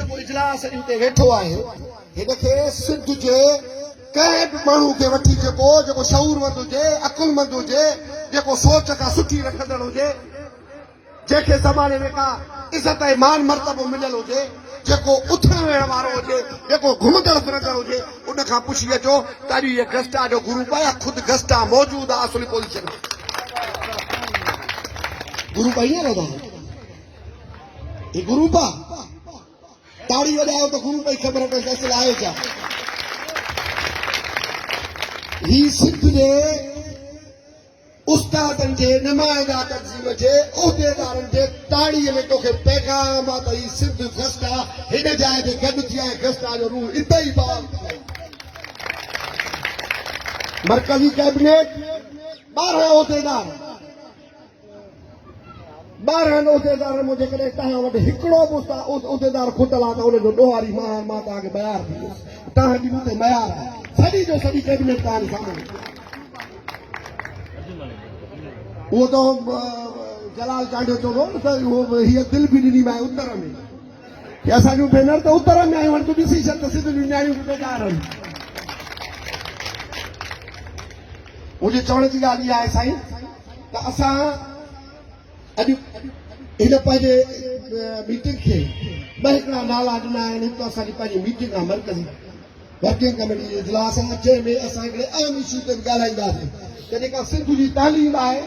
जेको इजलास हिते वेठो आहे हिनखे सिंध जे कंहिं बि माण्हू खे वठी जेको शऊरमंद हुजे अकुलमंद हुजे जेको सोच खां सुठी रखंदड़ हुजे जंहिंखे ज़माने में का इज़त ऐं मान मर्तबो मिलियल हुजे जेको उथण वेहण वारो हुजे जेको घुमंदड़ फिरंदड़ हुजे उन खां पुछी अचो त अॼु इहे गस्टा जो ग्रुप आहे ख़ुदि गस्टा मौजूद आहे असली पोज़ीशन में ग्रुप आहे ईअं लॻा ही ग्रुप आहे ताड़ी वॼायो त ग्रुप जी ख़बर पए असुल आहे छा ही सिंध जे उस्तादनि जे नुमाइंदा तंज़ीम जे उहिदेदारनि जे ताड़ीअ में तोखे पैगाम आहे त ही सिंध गस्ट आहे हिन जाइ ते गॾु थी आहे गस्टा जो रूह हिते ई बाल मरकज़ी कैबिनेट 12 उहिदेदार 12 उहिदेदारनि में जेकॾहिं तव्हां वटि हिकिड़ो बि उहिदेदार खुटल आहे त उनजो ॾोहारी मां तव्हांखे बयार थी तव्हांजी मूं ते मयार आहे सॼी जो सॼी कैबिनेट तव्हांजे साम्हूं वो तो जलाल चांडियो चवंदो न त हीअ दिलि बि ॾिनी मां उत्तर में की असांजूं भेनर त उत्तर में आहियूं हाणे तूं ॾिसी छॾ त सिंध जूं न्याणियूं बि बेकार आहिनि मुंहिंजे चवण जी ॻाल्हि इहा आहे साईं त असां अॼु हिन पंहिंजे मीटिंग खे ॿ हिकिड़ा नाला ॾिना आहिनि हिकु असांजी पंहिंजी मीटिंग आहे मरकज़ी वर्किंग कमेटी जो इजलास आहे जंहिंमें असां हिकिड़े अहम इशू ते बि ॻाल्हाईंदासीं त जेका सिंध जी तालीम आहे